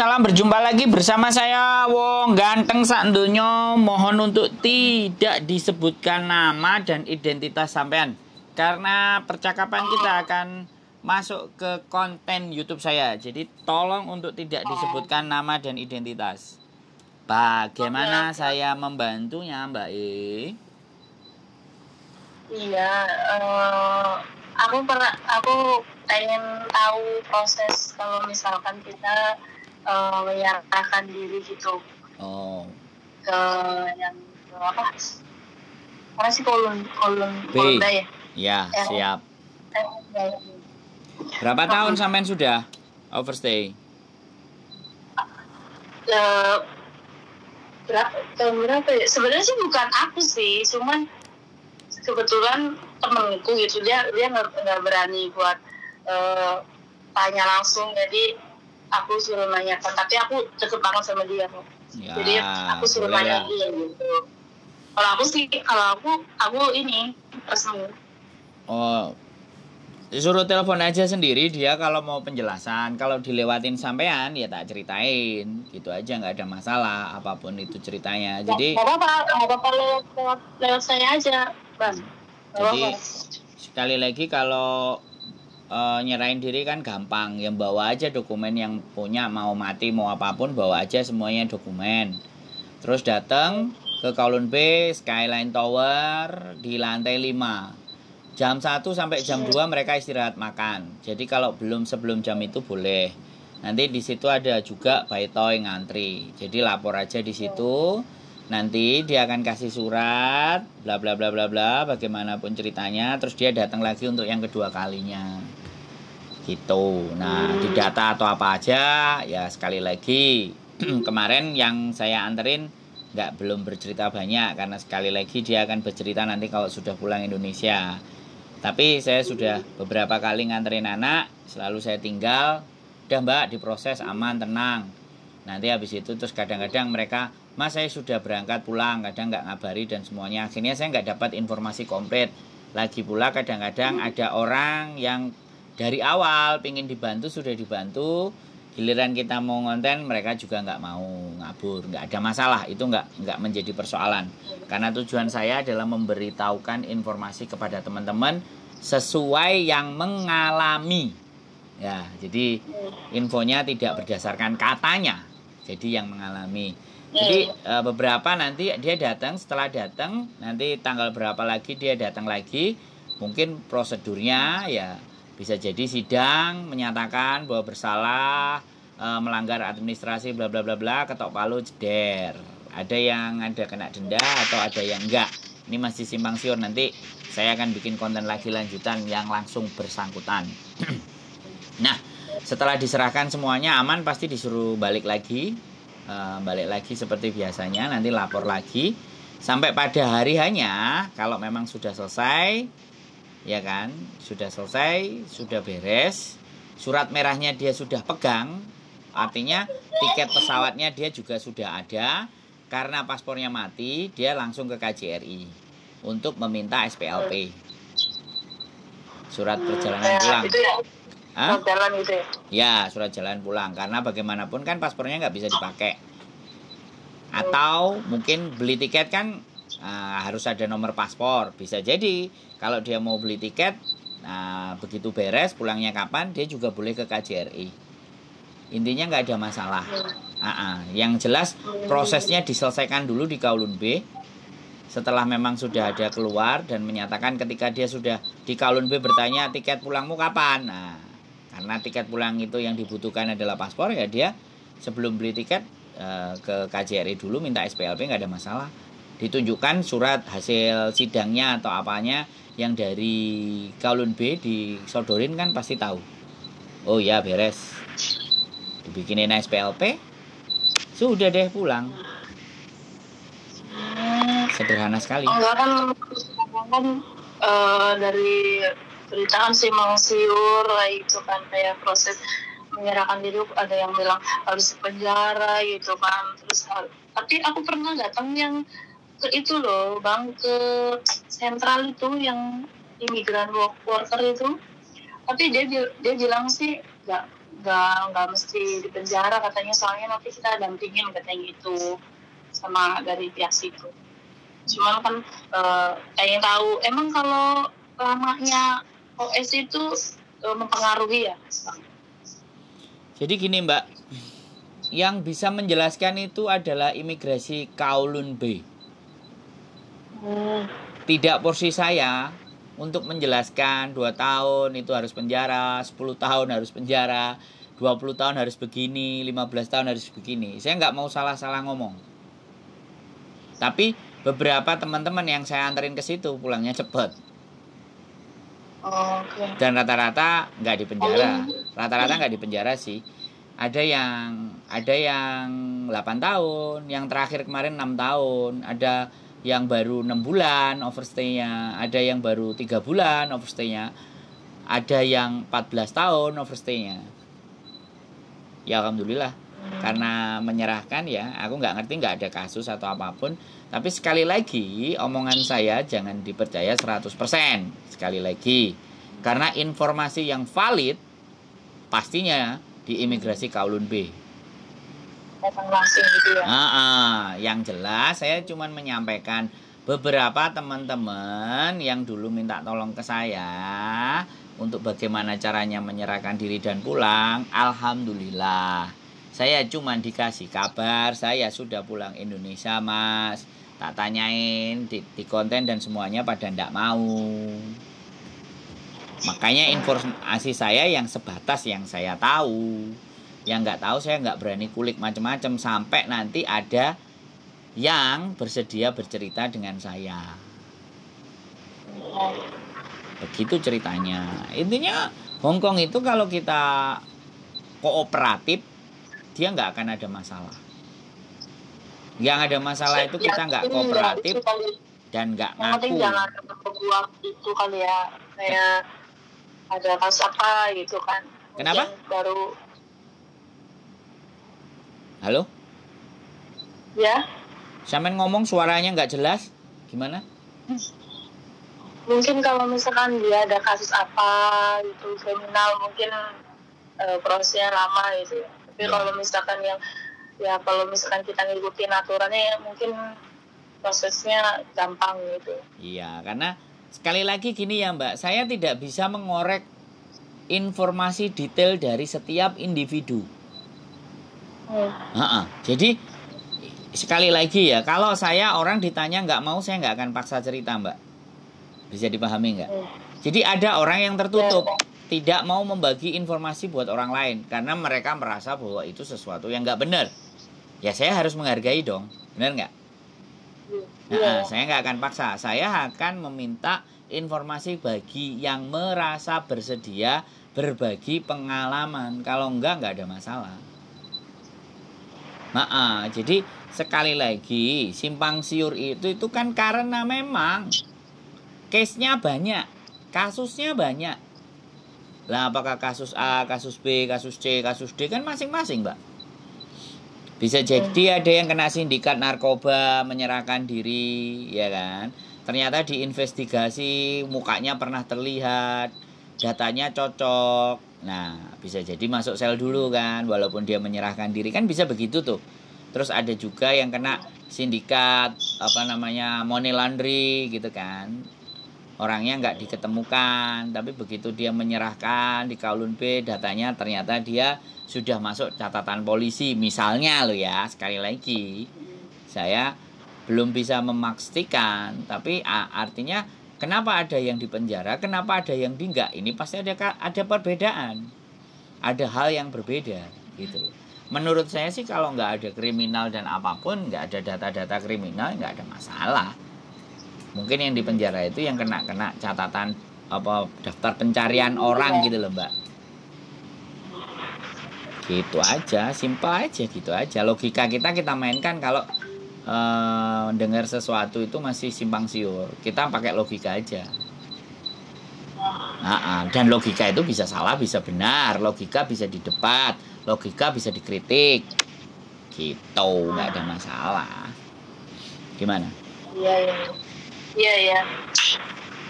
salam, berjumpa lagi bersama saya Wong Ganteng sak donya. Mohon untuk tidak disebutkan nama dan identitas sampean karena percakapan kita akan masuk ke konten YouTube saya. Jadi tolong untuk tidak disebutkan nama dan identitas. Bagaimana saya membantunya, Mbak E? Iya, aku pengen tahu proses kalau misalkan kita menyerahkan diri gitu ke yang ke apa? Mana sih Kolunda ya? Ya, siap. Berapa tahun sampean sudah overstay? Berapa ya? Sebenarnya sih bukan aku sih, cuman kebetulan temenku gitu, dia nggak berani buat tanya langsung, jadi aku suruh nanyakan, tapi aku deket banget sama dia kok. Ya, jadi aku suruh nanya dia gitu. Kalau aku ini resmi. Oh, suruh telepon aja sendiri dia kalau mau penjelasan. Kalau dilewatin sampean ya tak ceritain gitu aja, nggak ada masalah apapun itu ceritanya. Jadi nggak apa-apa lewat saya aja, Bang. Jadi sekali lagi kalau nyerahin diri kan gampang, yang bawa aja dokumen yang punya, mau mati mau apapun bawa aja semuanya dokumen. Terus datang ke Kowloon B Skyline Tower di lantai 5. Jam 1 sampai jam 2 mereka istirahat makan. Jadi kalau sebelum jam itu boleh. Nanti di situ ada juga Baitoy ngantri. Jadi lapor aja di situ. Nanti dia akan kasih surat bla bla bla bla bla bagaimanapun ceritanya, terus dia datang lagi untuk yang kedua kalinya. Gitu. Nah, di data atau apa aja ya sekali lagi kemarin yang saya anterin belum bercerita banyak karena sekali lagi dia akan bercerita nanti kalau sudah pulang Indonesia. Tapi saya sudah beberapa kali nganterin anak, selalu saya tinggal, udah Mbak diproses aman tenang. Nanti habis itu terus kadang-kadang mereka, Mas saya sudah berangkat pulang, kadang nggak ngabari dan semuanya. Akhirnya saya nggak dapat informasi komplit. Lagi pula kadang-kadang ada orang yang dari awal pengen dibantu sudah dibantu, giliran kita mau ngonten mereka juga nggak mau ngabur. Nggak ada masalah, itu nggak menjadi persoalan. Karena tujuan saya adalah memberitahukan informasi kepada teman-teman sesuai yang mengalami. Ya, jadi infonya tidak berdasarkan katanya. Jadi yang mengalami. Jadi beberapa nanti dia datang, setelah datang nanti tanggal berapa lagi dia datang lagi, mungkin prosedurnya ya bisa jadi sidang menyatakan bahwa bersalah, melanggar administrasi bla bla bla bla, ketok palu jeder. Ada yang kena denda atau ada yang enggak. Ini masih simpang siur, nanti saya akan bikin konten lagi lanjutan yang langsung bersangkutan. Nah, setelah diserahkan semuanya aman pasti disuruh balik lagi seperti biasanya, nanti lapor lagi sampai pada hari hanya kalau memang sudah selesai, ya kan, sudah selesai, sudah beres, surat merahnya dia sudah pegang, artinya tiket pesawatnya dia juga sudah ada, karena paspornya mati dia langsung ke KJRI untuk meminta SPLP, surat perjalanan pulang. Surat jalan gitu ya? Ya, surat jalan pulang. Karena bagaimanapun kan paspornya nggak bisa dipakai. Atau mungkin beli tiket kan harus ada nomor paspor. Bisa jadi kalau dia mau beli tiket, begitu beres pulangnya kapan, dia juga boleh ke KJRI. Intinya nggak ada masalah. Yang jelas prosesnya diselesaikan dulu di Kowloon B. Setelah memang sudah ada keluar dan menyatakan ketika dia sudah di Kowloon B bertanya tiket pulangmu kapan. Karena tiket pulang itu yang dibutuhkan adalah paspor, ya dia sebelum beli tiket ke KJRI dulu minta SPLP, nggak ada masalah. Ditunjukkan surat hasil sidangnya atau apanya yang dari Kowloon B disodorin kan pasti tahu. Oh ya beres, dibikinin SPLP, sudah deh pulang. Sederhana sekali. Enggak kan dari berita kan simpang siur gitu kan, kayak proses menyerahkan diri ada yang bilang harus penjara gitu kan. Terus tapi aku pernah datang yang ke itu loh Bang, ke sentral itu yang imigran worker itu, tapi dia bilang sih nggak mesti di penjara katanya, soalnya nanti kita dampingin katanya gitu sama dari pihak situ. Cuman kan pengen tahu emang kalau lamanya OS itu mempengaruhi ya? Jadi gini Mbak, yang bisa menjelaskan itu adalah imigrasi Kowloon B. Tidak porsi saya untuk menjelaskan 2 tahun itu harus penjara, 10 tahun harus penjara, 20 tahun harus begini, 15 tahun harus begini. Saya nggak mau salah-salah ngomong. Tapi beberapa teman-teman yang saya anterin ke situ pulangnya cepet. Okay. Dan rata-rata nggak di penjara. Rata-rata nggak di penjara sih. Ada yang 8 tahun, yang terakhir kemarin 6 tahun, ada yang baru 6 bulan overstay-nya, ada yang baru 3 bulan overstay-nya, ada yang 14 tahun overstay-nya. Ya alhamdulillah, karena menyerahkan ya, aku nggak ngerti, nggak ada kasus atau apapun. Tapi sekali lagi, omongan saya jangan dipercaya 100%. Sekali lagi, karena informasi yang valid pastinya di imigrasi Kowloon B. Datang langsung gitu ya? Yang jelas saya cuma menyampaikan beberapa teman-teman yang dulu minta tolong ke saya untuk bagaimana caranya menyerahkan diri dan pulang. Alhamdulillah, saya cuma dikasih kabar saya sudah pulang Indonesia Mas. Tak tanyain di konten dan semuanya pada ndak mau. Makanya informasi saya yang sebatas yang saya tahu. Yang nggak tahu saya nggak berani kulik macam-macam sampai nanti ada yang bersedia bercerita dengan saya. Begitu ceritanya. Intinya Hongkong itu kalau kita kooperatif, dia nggak akan ada masalah. Yang ada masalah itu kita nggak kooperatif dan nggak ngaku. Yang penting jangan berbuat itu kali ya, kayak ada kasus apa gitu kan. Kenapa? Baru. Halo? Ya? Sampean ngomong suaranya nggak jelas, gimana? Mungkin kalau misalkan dia ada kasus apa gitu, kriminal, mungkin prosesnya lama gitu. Tapi kalau misalkan kalau misalkan kita ngikutin aturannya ya mungkin prosesnya gampang gitu. Iya, karena sekali lagi gini ya Mbak, saya tidak bisa mengorek informasi detail dari setiap individu. Jadi sekali lagi ya, kalau saya orang ditanya nggak mau, saya nggak akan paksa cerita Mbak. Bisa dipahami nggak? Jadi ada orang yang tertutup, tidak mau membagi informasi buat orang lain karena mereka merasa bahwa itu sesuatu yang nggak benar. Ya saya harus menghargai dong, benar nggak? Saya nggak akan paksa, saya akan meminta informasi bagi yang merasa bersedia berbagi pengalaman. Kalau nggak ada masalah. Jadi sekali lagi simpang siur itu kan karena memang case-nya banyak, kasusnya banyak. Lah apakah kasus A, kasus B, kasus C, kasus D kan masing-masing Mbak. Bisa jadi ada yang kena sindikat narkoba menyerahkan diri, ya kan? Ternyata diinvestigasi mukanya pernah terlihat, datanya cocok. Nah, bisa jadi masuk sel dulu kan, walaupun dia menyerahkan diri kan bisa begitu tuh. Terus ada juga yang kena sindikat money laundry gitu kan. Orangnya nggak diketemukan, tapi begitu dia menyerahkan di Kowloon B, datanya ternyata dia sudah masuk catatan polisi. Misalnya loh ya, sekali lagi saya belum bisa memastikan, tapi artinya kenapa ada yang dipenjara, kenapa ada yang enggak? Ini pasti ada perbedaan, ada hal yang berbeda gitu. Menurut saya sih kalau nggak ada kriminal dan apapun, nggak ada data-data kriminal, nggak ada masalah. Mungkin yang di penjara itu yang kena catatan daftar pencarian orang gitu loh Mbak. Gitu aja, simpel aja gitu aja. Logika kita mainkan kalau dengar sesuatu itu masih simpang siur. Kita pakai logika aja. Dan logika itu bisa salah, bisa benar. Logika bisa didebat, logika bisa dikritik. Gitu, nggak ada masalah. Gimana? Iya.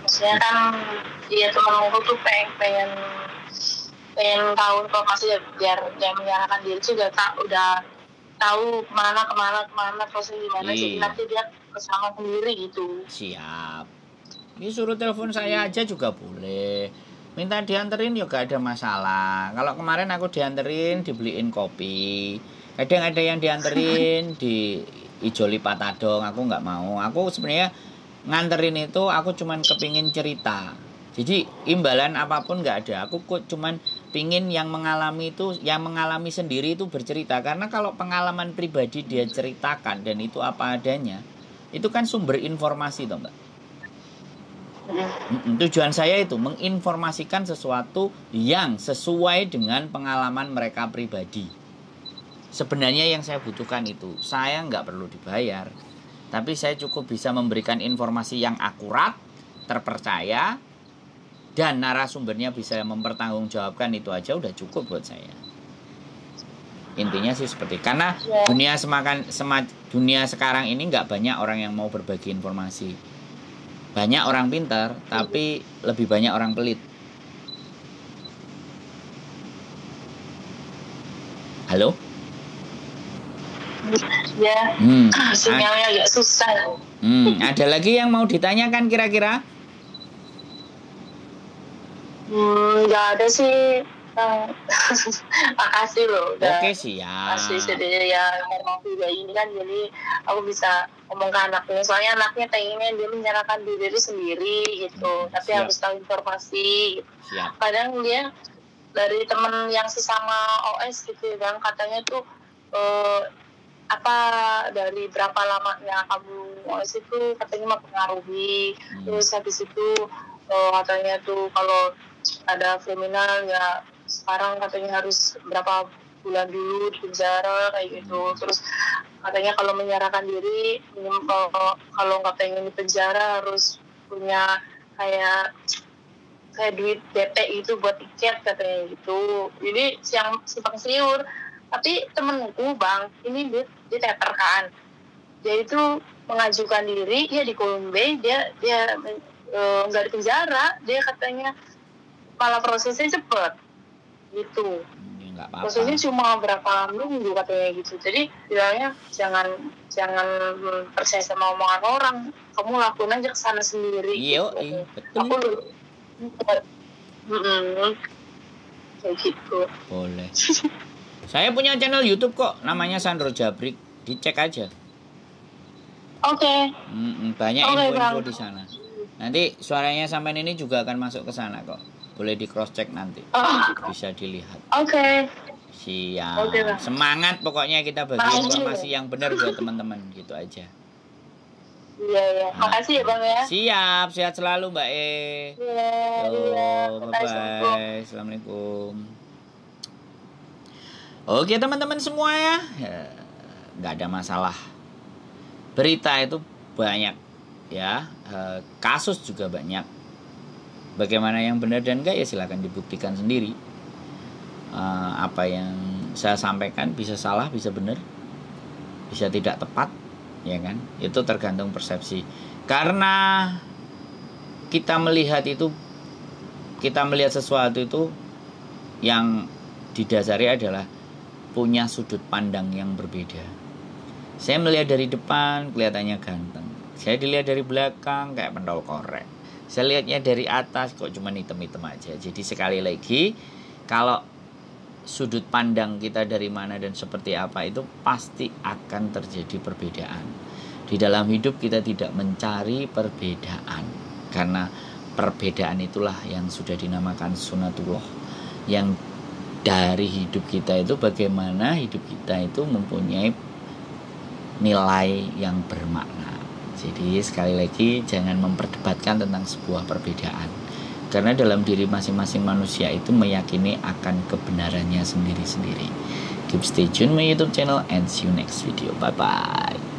Maksudnya kan temen aku tuh pengen pengen tahu informasi ya, biar dia menyerahkan diri juga udah tahu kemana proses gimana, jadi Iya. nanti dia kesana sendiri gitu. Siap. Ini suruh telepon saya aja juga boleh. Minta dianterin ya gak ada masalah. Kalau kemarin aku dianterin dibeliin kopi. Kadang ada yang dianterin di Ijo Lipatadong, aku nggak mau. Aku sebenarnya nganterin itu aku cuman kepingin cerita. Jadi imbalan apapun nggak ada. Aku cuman pingin yang mengalami itu, yang mengalami sendiri itu bercerita. Karena kalau pengalaman pribadi dia ceritakan dan itu apa adanya, itu kan sumber informasi toh Mbak. Tujuan saya itu menginformasikan sesuatu yang sesuai dengan pengalaman mereka pribadi. Sebenarnya yang saya butuhkan itu, saya nggak perlu dibayar, tapi saya cukup bisa memberikan informasi yang akurat, terpercaya, dan narasumbernya bisa mempertanggungjawabkan, itu aja udah cukup buat saya. Intinya sih seperti, karena dunia sekarang ini nggak banyak orang yang mau berbagi informasi. Banyak orang pintar, tapi lebih banyak orang pelit. Halo? Ya, sinyalnya agak susah. Ada lagi yang mau ditanyakan kira-kira? Nggak ada sih. Makasih loh udah. Oke, siap. Masih sedih ya, memang juga ini kan, jadi aku bisa ngomong ke anaknya. Soalnya anaknya pengennya dia menyerahkan diri sendiri gitu, tapi siap. harus tahu informasi. Siap. Kadang dia dari teman yang sesama OS gitu kan, katanya tuh dari berapa lamanya kamu OS itu katanya mempengaruhi. Terus habis itu katanya tuh kalau ada kriminal ya sekarang katanya harus berapa bulan dulu di penjara kayak gitu. Terus katanya kalau menyerahkan diri, kalau nggak pengen di penjara harus punya kayak duit DP itu buat tiket katanya gitu. Jadi yang simpang siur. Tapi temenku bang, ini dia teper kan, dia itu mengajukan diri, ya di Kolombe, dia nggak di penjara, dia katanya malah prosesnya cepet gitu. Prosesnya cuma berapa minggu katanya gitu. Jadi bilangnya jangan percaya sama omongan orang, kamu lakuin aja kesana sendiri. Iya, gitu. betul. Kayak gitu. Boleh. Saya punya channel YouTube kok, namanya Sandro Jabrik, dicek aja. Oke. Banyak info-info di sana. Nanti suaranya sampean ini juga akan masuk ke sana kok. Boleh di cross check nanti. Bisa dilihat. Oke. Siap. Semangat pokoknya kita bagi informasi yang benar buat teman-teman, gitu aja. Iya. Makasih ya Bang ya. Siap, sehat selalu Mbak E. Iya. Bye-bye. Assalamualaikum. Oke teman-teman semua ya, nggak ada masalah. Berita itu banyak ya, kasus juga banyak. Bagaimana yang benar dan enggak ya silakan dibuktikan sendiri. Apa yang saya sampaikan bisa salah, bisa benar, bisa tidak tepat, ya kan? Itu tergantung persepsi. Karena kita melihat sesuatu itu yang didasari adalah punya sudut pandang yang berbeda. Saya melihat dari depan kelihatannya ganteng. Saya dilihat dari belakang kayak pentol korek. Saya lihatnya dari atas kok cuma hitam-hitam aja. Jadi sekali lagi, kalau sudut pandang kita dari mana dan seperti apa itu pasti akan terjadi perbedaan. Di dalam hidup kita tidak mencari perbedaan, karena perbedaan itulah yang sudah dinamakan sunatullah. Yang dari hidup kita itu bagaimana hidup kita itu mempunyai nilai yang bermakna. Jadi sekali lagi jangan memperdebatkan tentang sebuah perbedaan, karena dalam diri masing-masing manusia itu meyakini akan kebenarannya sendiri-sendiri. Keep stay tune my YouTube channel and see you next video. Bye bye.